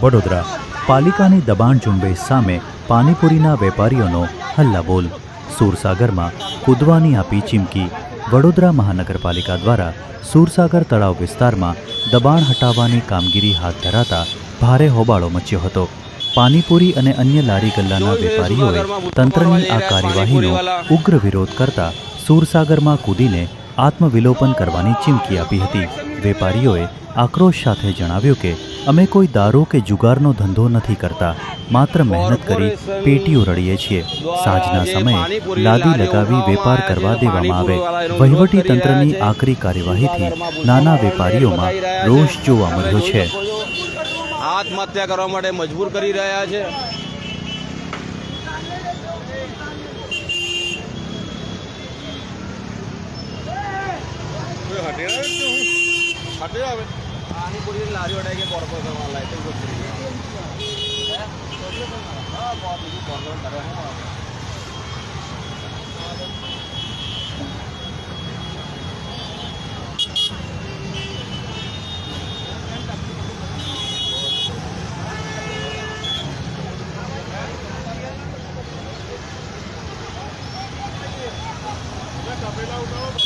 વડોદરા પાલિકાની દબાણ ઝુંબેશ સામે પાણીપુરીના વેપારીઓનો હલ્લાબોલ। સૂરસાગરમાં કૂદવાની આપી ચીમકી। વડોદરા મહાનગરપાલિકા દ્વારા સૂરસાગર તળાવ વિસ્તારમાં દબાણ હટાવવાની કામગીરી હાથ ધરાતા ભારે હોબાળો મચ્યો હતો। પાણીપુરી અને અન્ય લારી ગલ્લાના વેપારીઓએ તંત્રની આ કાર્યવાહીનો ઉગ્ર વિરોધ કરતા સૂરસાગરમાં કૂદીને આત્મવિલોપન કરવાની ચીમકી આપી હતી। વેપારીઓએ આક્રોશ સાથે જણાવ્યું કે અમે કોઈ દારૂ કે જુગારનો ધંધો નથી કરતા, માત્ર મહેનત કરી પેટીઓ રળીએ છીએ। સાંજના સમયે લાદી લગાવી વેપાર કરવા દેવામાં આવે। વહીવટી તંત્રની આકરી કાર્યવાહીથી નાના વેપારીઓમાં રોષ જોવા મળ્યો છે। આત્મહત્યા કરવા માટે મજબૂર કરી રહ્યા છે। पानीपुरी लारी उठाई के कॉर्पोरेशन वाला है तो हाँ बहुत कॉर्पोरेशन कर रहे हैं। कपड़ा उठाओ।